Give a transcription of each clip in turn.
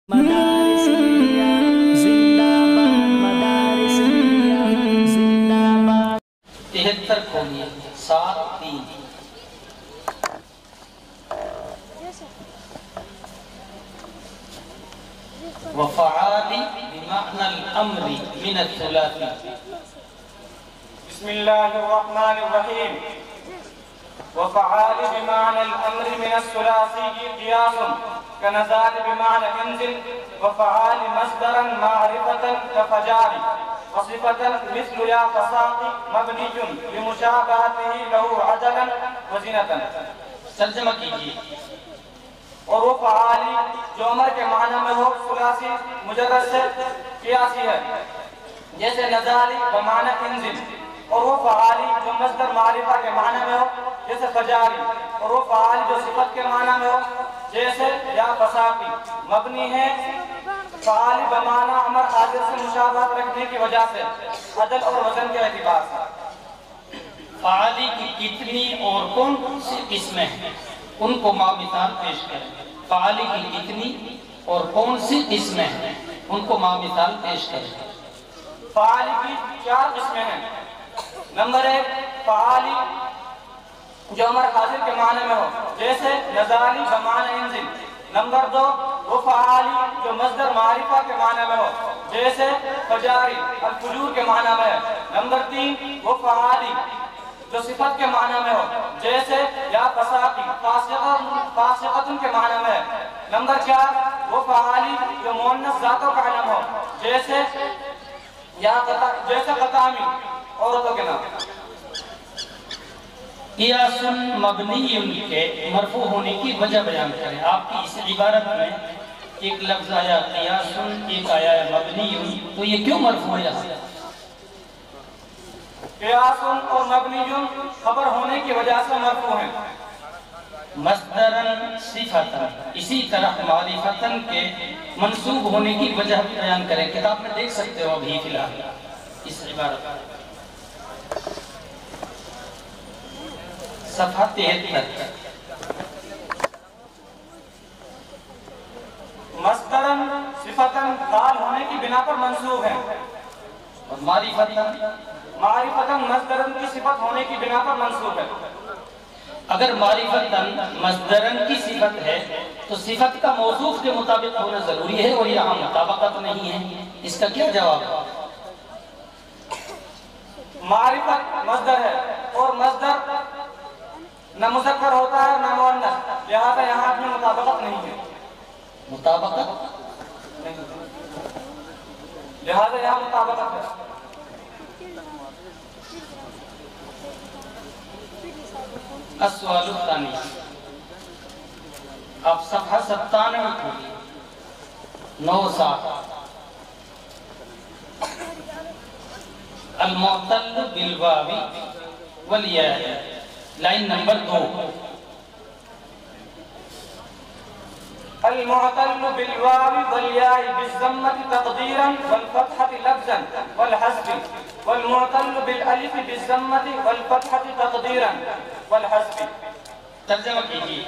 مدارسیہ زندہ باد، مدارسیہ زندہ باد۔ 73 کھولیے 7-3 وفعال بمعنى الامر من الثلاثي. بسم الله الرحمن الرحيم. وفعال بمعنى الامر من الثلاثي قياس كنزال بمعنى انزل. وفعال مصدرا معرفة كفجار وصفة مثل يا فساق مبني لمشابهته له عدلا وزنة. ترجمہ کیجیے. اور وہ فعالی جو امر کے معنی میں ہو ثلاثی مجرد سے قیاسی ہے، جیسے نزالی بمعنی انزل. اور وہ فعالی جو مصدر معرفہ کے معنی میں ہو جیسے فجاری. اور وہ فعالی جو صفت کے معنی میں ہو جیسے یا فساقی. مبنی ہے فعالی بمعنی امر حاضر سے مشابہت رکھنے کی وجہ سے عدل اور وزن کے اعتبار سے. فعالی کی کتنی اور کون سی قسمیں ہیں ان کو مثال پیش کریں. فعالی کی کتنی اور کون سی قسمیں ہیں ان کو مثال پیش کریں. فعالی کی 4 قسمیں ہیں. نمبر 1 فعالی جو امر حاضر کے معنی میں ہو جیسے نزالی بمعنی انزل. نمبر 2 وہ فعالی جو مصدر معرفہ کے معنی میں ہو جیسے فجاری الفجور کے معنی میں ہے. نمبر 3 وہ فعالی جو صفت کے معنی میں ہو جیسے یا فساقی فاسقتن کے معنی میں ہے. نمبر 4 وہ فعالی جو مؤنث ذاتوں کا علم ہو جیسے قطامی عورتوں کے نام. قیاس مبنی کے مرفوع ہونے کی وجہ بیان کریں. آپ کی اس عبارت میں ایک لفظ آیا قیاس، ایک آیا مبنی، تو یہ کیوں مرفوع ہے؟ قیاس اور مبنی خبر ہونے کی وجہ سے مرفوع ہیں. مصدرن صفتن، اسی طرح معرفتن کے منصوب ہونے کی وجہ بیان کریں. کتاب میں دیکھ سکتے ہو ابھی فی الحال اس عبارت صفحہ 73. مصدرن صفتن حال ہونے کی بنا پر منصوب ہیں. اور معرفتن مصدرن کی صفت ہونے کی بنا پر منصوب ہے. اگر معرفتن مصدرن کی صفت ہے تو صفت کا موصوف کے مطابق ہونا ضروری ہے اور یہاں مطابقت نہیں ہے. اس کا کیا جواب ہے؟ معرفت مصدر ہے اور مصدر نہ مذکر ہوتا ہے نہ مؤنث، لہذا یہاں میں مطابقت نہیں ہے. مطابقت نہیں، لہذا یہاں مطابقت ہے. السؤال الثانی، اب صفحہ 97 کھولیے 9-7. المعتل بالواو والیاء، لائن نمبر 2. المعتل بالواو والياء بالضمة تقديرا والفتحة لفظا والحذف، والمعتل بالالف بالضمة والفتحة تقديرا والحذف. ترجمہ کیجیے.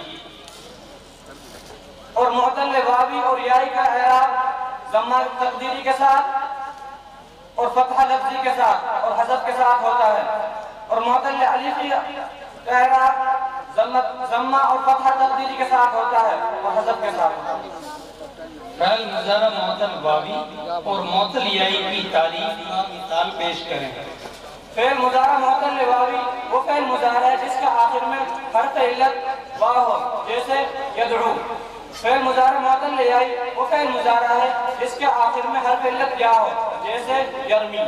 اور معتل واوی اور یائی کا اعراب ضمہ تقدیری کے ساتھ اور فتحہ لفظی کے ساتھ اور حذف کے ساتھ ہوتا ہے. اور معتل الفی کا اعراب ضمہ اور فتحہ تقدیری کے ساتھ ہوتا ہے اور حذف کے ساتھ ہوتا ہے. فعل مضارع معتل واوی اور معتل یائی کی تعریف کا مثال پیش کریں. فعل مضارع معتل واوی وہ فعل مضارع ہے جس کا آخر میں حرف علت واو ہو جیسے یدعو. فعل مضارع معتل یائی وہ فعل مضارع ہے جس کے آخر میں حرف علت یا ہو جیسے یرمی.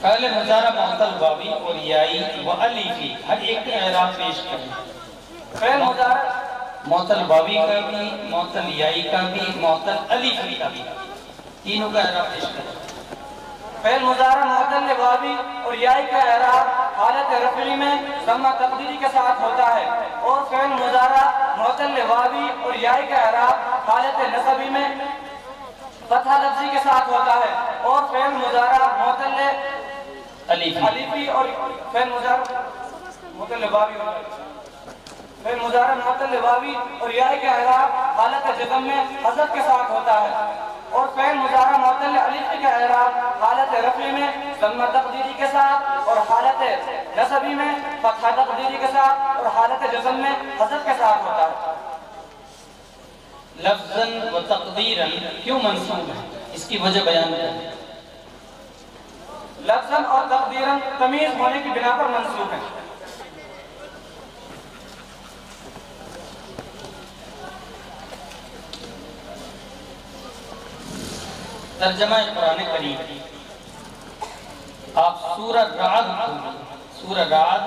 فعل مضارع معتل واوی اور یائی و الفی ہر ایک کا اعراب پیش کریں. فعل مضارع معتل واوی کا بھی، معتل یائی کا بھی، معتل الفی کا بھی، تینوں کا اعراب پیش کریں. فعل مضارع معتل واوی اور یائی کا اعراب حالت رفعی میں ضمہ تقدیری کے ساتھ ہوتا ہے. اور فعل مضارع معتل واوی اور یائی کا اعراب حالت نصبی میں فتحہ لفظی کے ساتھ ہوتا ہے. اور فعل مضارع معتل الفی اور فعل مضارع معتل واوی فعل مضارع معطل واوی اور یا کے اعراب حالت جزم میں حذف کے ساتھ ہوتا ہے، اور فعل مضارع معطل الف کے اعراب حالت رفع میں ضمہ تقدیری کے ساتھ اور حالت نصبی میں فتحہ تقدیری کے ساتھ اور حالت جزم میں حذف کے ساتھ ہوتا ہے۔ لفظاً و تقدیراً کیوں منصوب ہے، اس کی وجہ بیان کریں۔ لفظاً اور تقدیراً تمیز ہونے کی بنا پر منصوب ہے۔ ترجمہ قرآن کریم، آپ سورہ رعد سورہ رعد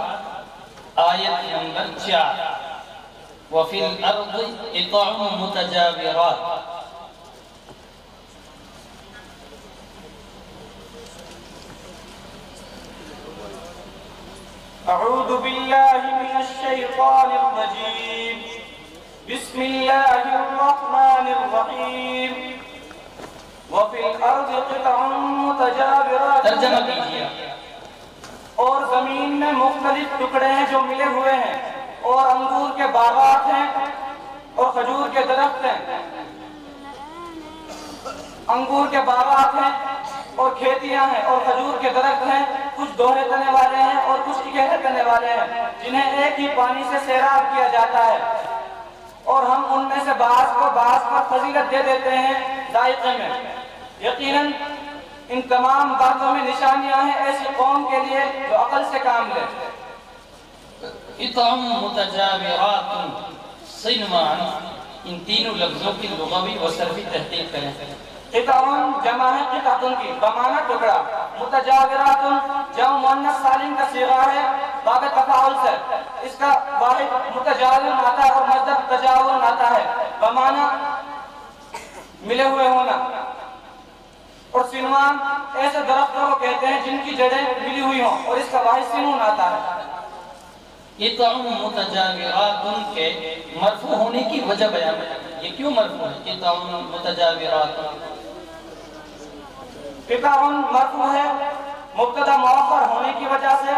آیت نمبر 4 وَفِي الْأَرْضِ قِطَعٌ مُتَجَاوِرَاتٌ، اعوذ باللہ من الشیطان الرجیم، بسم اللہ الرحمن الرحیم، وفی الارض قطع متجاورات، ترجمہ کیجئے۔ اور زمین میں مختلف ٹکڑے ہیں جو ملے ہوئے ہیں، اور انگور کے باغات ہیں اور کھجور کے درخت ہیں، انگور کے باغات ہیں اور کھیتیاں ہیں اور کھجور کے درخت ہیں، کچھ دوہرے تنے والے ہیں اور کچھ اکہرے تنے والے ہیں، جنہیں ایک ہی پانی سے سیراب کیا جاتا ہے، اور ہم ان میں سے بعض کو بعض پر فضیلت دے دیتے ہیں ذائقے میں۔ یقیناً ان تمام باتوں میں نشانیاں ہیں ایسی قوم کے لیے جو عقل سے کام لے۔ قطع متجاورات صنوان، ان تینوں لفظوں کی لغوی و صرفی تحقیق کریں۔ قطعون جمع ہے قطعتن کی بمعنی ٹکڑا، متجاوراتن جمع مؤنث سالم کا صیغہ ہے باب تفاعل سے، اس کا واحد متجاور آتا ہے اور مصدر تجاور آتا ہے بمعنی ملے ہوئے ہونا، اور سنوان ایسے درختوں کو کہتے ہیں جن کی جڑیں ملی ہوئی ہوں، اور اس کا واحد سنون آتا ہے۔ قطع متجاورات کے مرفوع ہونے کی وجہ بیان ہے، یہ کیوں مرفوع ہے؟ قطع متجاورات قطعون مرفوع ہے مبتدا مؤخر ہونے کی وجہ سے،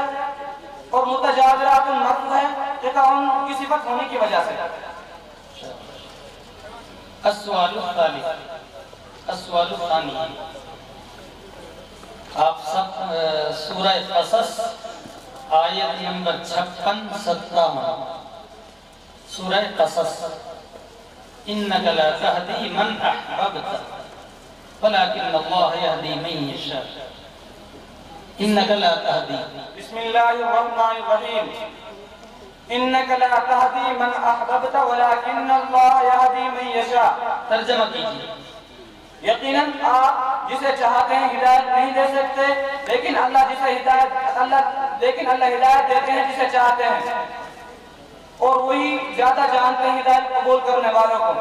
اور متجاورات مرفوع ہے قطعون کی صفت ہونے کی وجہ سے۔ السؤال الثالث، السؤال الثانی، آپ سب سورہ قصص آیت نمبر 56-57، سورہ قصص، إنك لا تهدي من أحببت ولكن الله يهدي من يشاء، إنك لا تهدي، بسم اللہ الرحمن الرحیم، انک لا تہدی من احببت ولکن اللہ یہدی من یشاء۔ ترجمہ کیجئے۔ یقیناً آپ جسے چاہتے ہیں ہدایت نہیں دے سکتے، لیکن اللہ ہدایت دیتے ہیں جسے چاہتے ہیں، اور وہی زیادہ جانتے ہیں ہدایت قبول کرنے والوں کو۔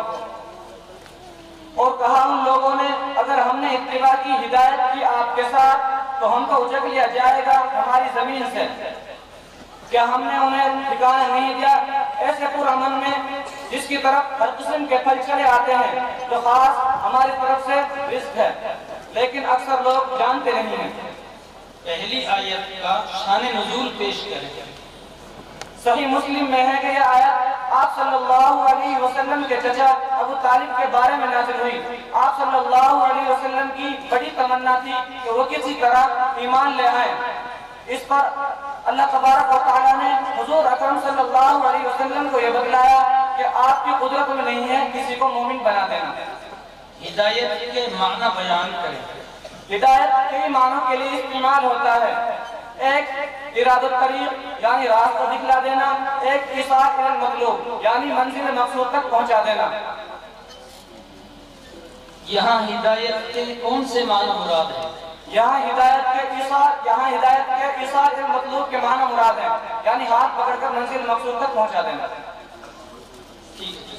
اور کہا ان لوگوں نے اگر ہم نے اتباع کی ہدایت کی آپ کے ساتھ تو ہم کو اچک لیا جائے گا ہماری زمین سے، کیا ہم نے انہیں ٹھکانہ نہیں دیا ایسے پرامن میں جس کی طرف ہر قسم کے پھل چلے آتے ہیں، جو خاص ہماری طرف سے رزق ہے، لیکن اکثر لوگ جانتے نہیں ہیں۔ پہلی آیت کا شان نزول پیش کریں۔ صحیح مسلم میں ہے کہ یہ آیت آپ صلی اللہ علیہ وسلم کے چچا ابو طالب کے بارے میں نازل ہوئی۔ آپ صلی اللہ علیہ وسلم کی بڑی تمنا تھی کہ وہ کسی طرح ایمان لے آئیں۔ اس پر اللہ تبارک و تعالیٰ نے حضور اکرم صلی اللہ علیہ وسلم کو یہ بتلایا کہ آپ کی قدرت میں نہیں ہے کسی کو مومن بنا دینا۔ ہدایت کے معنی بیان کریں۔ ہدایت کئی معنوں کے لیے استعمال ہوتا ہے۔ ایک اراد الطریق یعنی راستہ دکھلا دینا، ایک ایصال الی المطلوب یعنی منزل مقصود تک پہنچا دینا۔ یہاں ہدایت کے کون سے معنی مراد ہیں؟ یہاں ہدایت کے ایصال الی المطلوب کے معنی مراد ہیں، یعنی ہاتھ پکڑ کر منزل مقصود تک پہنچا دینا۔ ٹھیک ہے۔